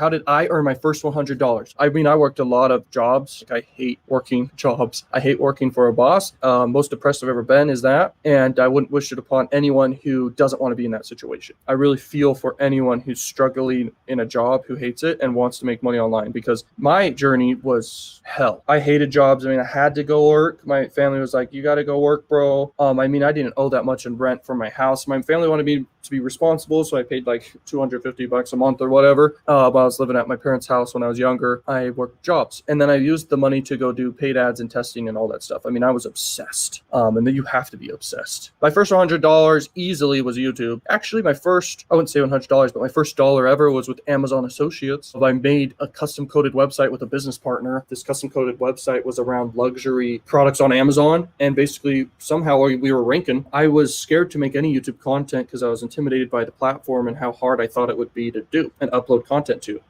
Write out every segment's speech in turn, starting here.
How did I earn my first $100? I mean, I worked a lot of jobs. Like, I hate working jobs. I hate working for a boss. Most depressed I've ever been is that. And I wouldn't wish it upon anyone who doesn't want to be in that situation. I really feel for anyone who's struggling in a job, who hates it and wants to make money online, because my journey was hell. I hated jobs. I mean, I had to go work. My family was like, you got to go work, bro. I mean, I didn't owe that much in rent for my house. My family wanted me to be responsible, so I paid like $250 a month or whatever. While I was living at my parents' house when I was younger, I worked jobs, and then I used the money to go do paid ads and testing and all that stuff. I mean, I was obsessed, and then you have to be obsessed. My first $100 easily was YouTube. Actually, my first, I wouldn't say $100, but my first dollar ever was with Amazon Associates. I made a custom coded website with a business partner. This custom coded website was around luxury products on Amazon, and basically somehow we were ranking. I was scared to make any YouTube content because I was intimidated by the platform and how hard I thought it would be to do and upload content to.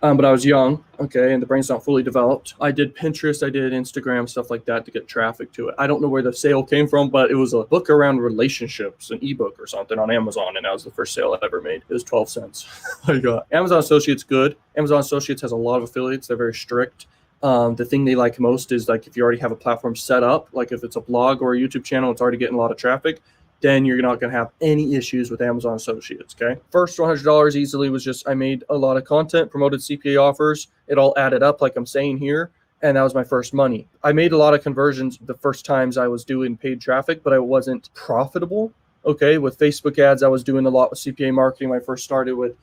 But I was young, okay, and the brain's not fully developed. I did Pinterest, I did Instagram, stuff like that to get traffic to it. I don't know where the sale came from, but it was a book around relationships, an ebook or something on Amazon, and that was the first sale I ever made. It was 12 cents. I got Amazon Associates good. Amazon Associates has a lot of affiliates. They're very strict. The thing they like most is, like, if you already have a platform set up, like if it's a blog or a YouTube channel, it's already getting a lot of traffic, then you're not going to have any issues with Amazon Associates, okay? First $100 easily was just, I made a lot of content, promoted CPA offers. It all added up, like I'm saying here, and that was my first money. I made a lot of conversions the first times I was doing paid traffic, but I wasn't profitable, okay? With Facebook ads, I was doing a lot with CPA marketing. When I first started with,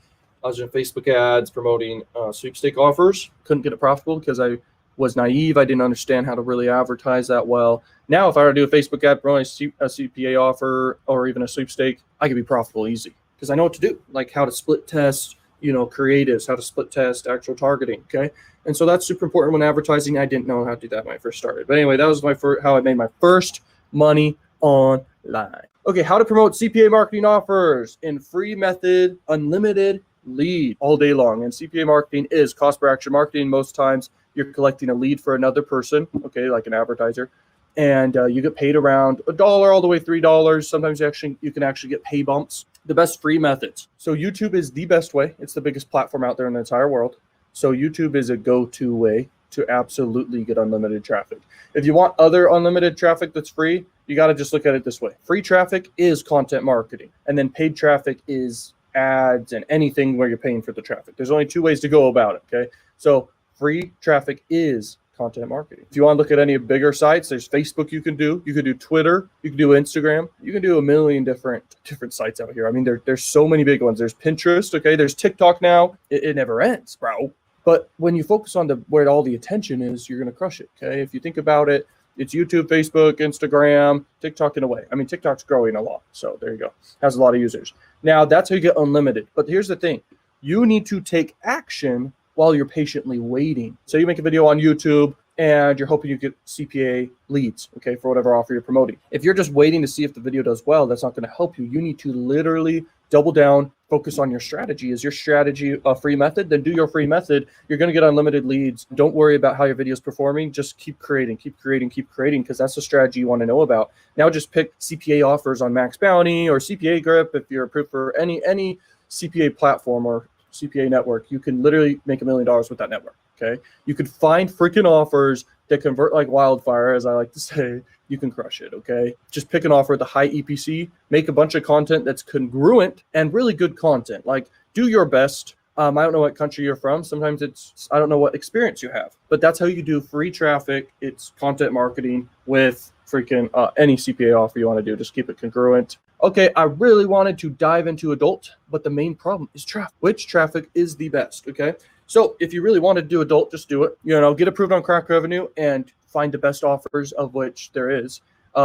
I was doing Facebook ads, promoting sweepstake offers. Couldn't get it profitable because I was naive. I didn't understand how to really advertise that well. Now, if I were to do a Facebook ad, promoting a CPA offer or even a sweepstake, I could be profitable easy because I know what to do, like how to split test, creatives, how to split test actual targeting, okay? And so that's super important when advertising. I didn't know how to do that when I first started. But anyway, that was how I made my first money online. Okay, how to promote CPA marketing offers in free method, unlimited lead all day long. And CPA marketing is cost per action marketing. Most times you're collecting a lead for another person, okay, like an advertiser, and you get paid around $1 all the way $3. Sometimes you can actually get pay bumps. The best free methods. So YouTube is the best way. It's the biggest platform out there in the entire world. So YouTube is a go-to way to absolutely get unlimited traffic. If you want other unlimited traffic that's free, you got to just look at it this way. Free traffic is content marketing, and then paid traffic is ads and anything where you're paying for the traffic. There's only two ways to go about it, okay? So free traffic is content marketing. If you want to look at any bigger sites, there's Facebook you can do Twitter, you can do Instagram, you can do a million different sites out here. I mean, there's so many big ones. There's Pinterest, okay? There's TikTok now. It never ends, bro. But when you focus on where all the attention is, you're going to crush it, okay? If you think about it, it's YouTube, Facebook, Instagram, TikTok in a way. I mean, TikTok's growing a lot, so there you go. Has a lot of users. Now, that's how you get unlimited. But here's the thing. You need to take action while you're patiently waiting. So you make a video on YouTube and you're hoping you get CPA leads, okay, for whatever offer you're promoting. If you're just waiting to see if the video does well, that's not going to help you. You need to literally double down, focus on your strategy. Is your strategy a free method? Then do your free method. You're going to get unlimited leads. Don't worry about how your video is performing. Just keep creating, because that's the strategy you want to know about. Now just pick CPA offers on Max Bounty or CPA Grip if you're approved for any CPA platform or CPA network. You can literally make $1 million with that network, okay? You could find freaking offers that convert like wildfire, as I like to say. You can crush it, okay? Just pick an offer with a high EPC, make a bunch of content that's congruent and really good content. Like, do your best. I don't know what country you're from. Sometimes I don't know what experience you have, but that's how you do free traffic. It's content marketing with freaking any CPA offer you want to do. Just keep it congruent. Okay, I really wanted to dive into adult, but the main problem is traffic. Which traffic is the best, okay? So if you really want to do adult, just do it. Get approved on Crack Revenue and find the best offers, of which there is.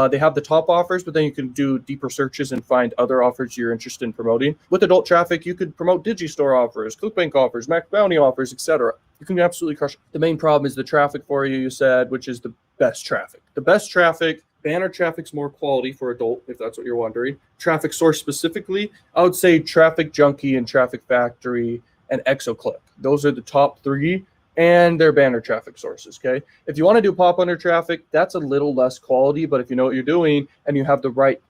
They have the top offers, but then you can do deeper searches and find other offers you're interested in promoting. With adult traffic, you could promote Digistore offers, ClickBank offers, Max Bounty offers, etc. You can absolutely crush it. The main problem is the traffic for you said, which is the best traffic. The best traffic, banner traffic's more quality for adult, if that's what you're wondering. Traffic source specifically, I would say Traffic Junkie and Traffic Factory and ExoClick. Those are the top three, and their banner traffic sources, okay? If you want to do pop under traffic, that's a little less quality, but if you know what you're doing and you have the right,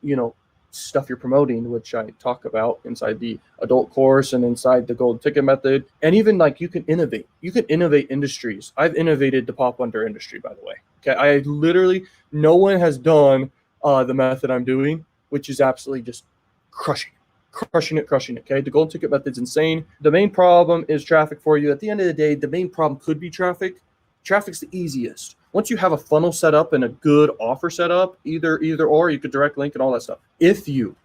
stuff you're promoting, which I talk about inside the adult course and inside the golden ticket method. And even like you can innovate industries. I've innovated the pop under industry, by the way. Okay. I literally, no one has done the method I'm doing, which is absolutely just crushing it. Okay. The golden ticket method's insane. The main problem is traffic for you. At the end of the day, the main problem could be traffic. Traffic's the easiest. Once you have a funnel set up and a good offer set up, either or, you could direct link and all that stuff. If you,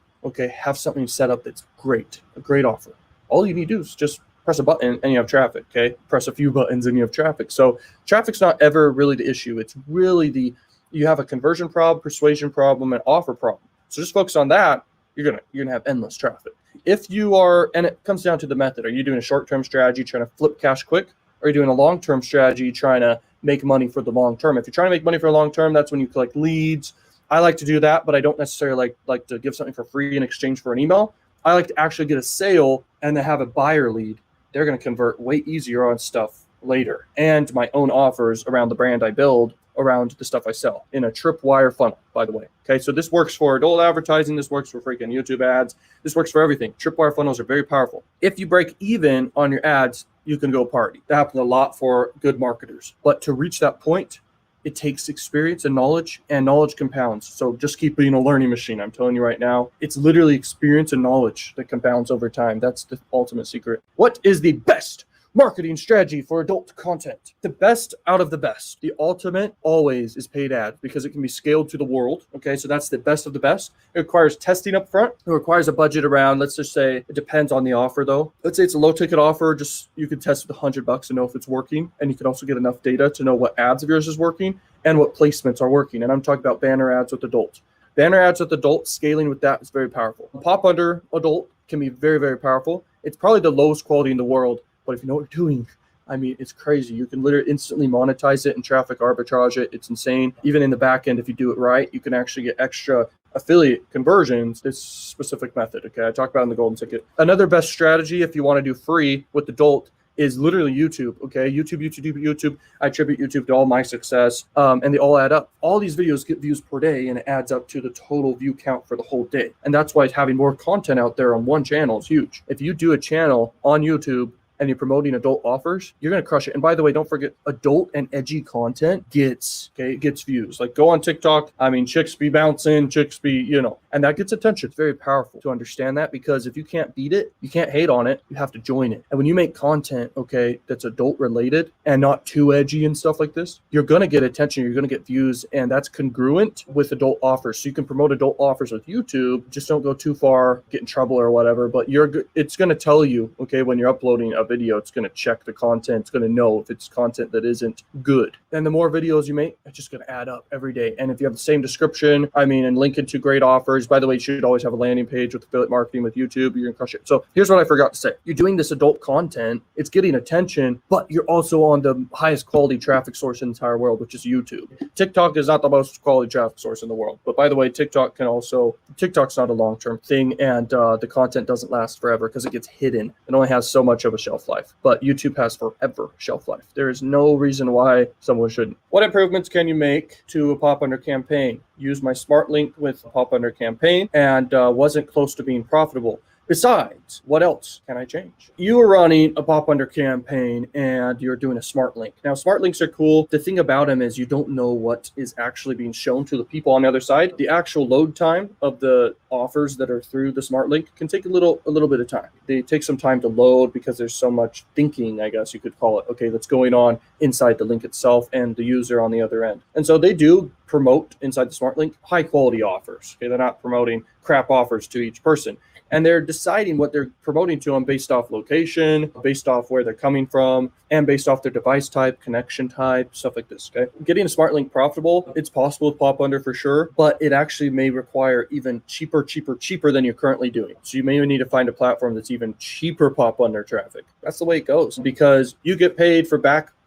have something set up that's great, a great offer, all you need to do is just press a button and you have traffic, okay? Press a few buttons and you have traffic. So traffic's not ever really the issue. It's really you have a conversion problem, persuasion problem, and offer problem. So just focus on that. You're gonna have endless traffic. If you are, and it comes down to the method, are you doing a short-term strategy trying to flip cash quick? Or are you doing a long-term strategy trying to make money for the long term? If you're trying to make money for the long term, that's when you collect leads. I like to do that, but I don't necessarily like to give something for free in exchange for an email. I like to actually get a sale and then have a buyer lead. They're going to convert way easier on stuff later. And my own offers around the brand I build around the stuff I sell in a tripwire funnel, by the way. Okay, so this works for adult advertising. This works for freaking YouTube ads. This works for everything. Tripwire funnels are very powerful. If you break even on your ads, you can go party. That happens a lot for good marketers. But to reach that point, it takes experience and knowledge compounds. So just keep being a learning machine. I'm telling you right now, it's literally experience and knowledge that compounds over time. That's the ultimate secret. What is the best marketing strategy for adult content? The best out of the best. The ultimate always is paid ads because it can be scaled to the world. Okay, so that's the best of the best. It requires testing up front. It requires a budget around, let's just say, it depends on the offer though. Let's say it's a low ticket offer, just you can test with $100 to know if it's working. And you can also get enough data to know what ads of yours is working and what placements are working. And I'm talking about banner ads with adults. Banner ads with adults, scaling with that is very powerful. Pop under adult can be very, very powerful. It's probably the lowest quality in the world. But if you know what you're doing, I mean, it's crazy. You can literally instantly monetize it and traffic arbitrage it. It's insane. Even in the back end, if you do it right, you can actually get extra affiliate conversions, this specific method. Okay, I talked about in the golden ticket. Another best strategy if you want to do free with adult is literally YouTube. Okay, YouTube. I attribute YouTube to all my success, and they all add up. All these videos get views per day, and it adds up to the total view count for the whole day. And that's why having more content out there on one channel is huge. If you do a channel on YouTube and you're promoting adult offers, you're going to crush it. And by the way, don't forget, adult and edgy content gets views. Like go on TikTok. I mean, chicks be bouncing, and that gets attention. It's very powerful to understand that, because if you can't beat it, you can't hate on it, you have to join it. And when you make content, that's adult related and not too edgy and stuff like this, you're going to get attention, you're going to get views, and that's congruent with adult offers. So you can promote adult offers with YouTube, just don't go too far, get in trouble or whatever, but it's going to tell you, when you're uploading a video, it's going to check the content. It's going to know if it's content that isn't good. And the more videos you make, it's just going to add up every day. And if you have the same description, and link it to great offers, by the way, you should always have a landing page with affiliate marketing with YouTube. You're going to crush it. So here's what I forgot to say. You're doing this adult content. It's getting attention, but you're also on the highest quality traffic source in the entire world, which is YouTube. TikTok is not the most quality traffic source in the world. But by the way, TikTok's not a long-term thing, and the content doesn't last forever because it gets hidden. It only has so much of a shelf life, but YouTube has forever shelf life. There is no reason why someone shouldn't. What improvements can you make to a pop under campaign? Use my smart link with a pop under campaign and wasn't close to being profitable. Besides, what else can I change? You are running a pop under campaign and you're doing a smart link. Now, smart links are cool. The thing about them is you don't know what is actually being shown to the people on the other side. The actual load time of the offers that are through the smart link can take a little bit of time. They take some time to load because there's so much thinking, I guess you could call it, that's going on inside the link itself and the user on the other end. And so they do promote inside the smart link high quality offers. They're not promoting crap offers to each person. And they're deciding what they're promoting to them based off location, based off where they're coming from, and based off their device type, connection type, stuff like this, okay? Getting a smart link profitable, it's possible with pop under for sure, but it actually may require even cheaper than you're currently doing. So you may need to find a platform that's even cheaper pop under traffic. That's the way it goes, because you get paid for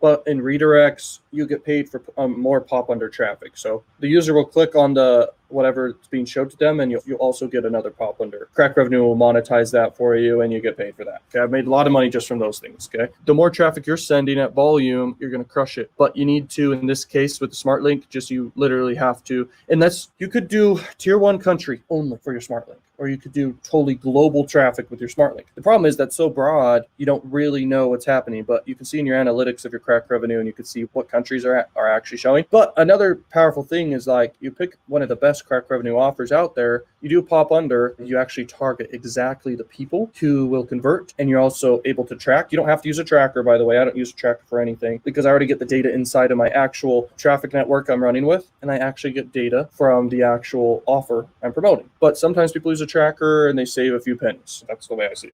But in redirects, you get paid for more pop under traffic. So the user will click on the whatever it's being showed to them, and you'll also get another pop under. Crack Revenue will monetize that for you, and you get paid for that. Okay, I've made a lot of money just from those things. Okay, the more traffic you're sending at volume, you're going to crush it. But you need to, in this case with the Smart Link, you literally have to, and you could do tier 1 country only for your Smart Link, or you could do totally global traffic with your Smart Link. The problem is that's so broad, you don't really know what's happening, but you can see in your analytics of your Crack Revenue, and you can see what countries are actually showing. But another powerful thing is like you pick one of the best Crack Revenue offers out there, you do pop under, you actually target exactly the people who will convert, and you're also able to track. You don't have to use a tracker, by the way. I don't use a tracker for anything because I already get the data inside of my actual traffic network I'm running with, and I actually get data from the actual offer I'm promoting. But sometimes people use a tracker and they save a few pennies. That's the way I see it.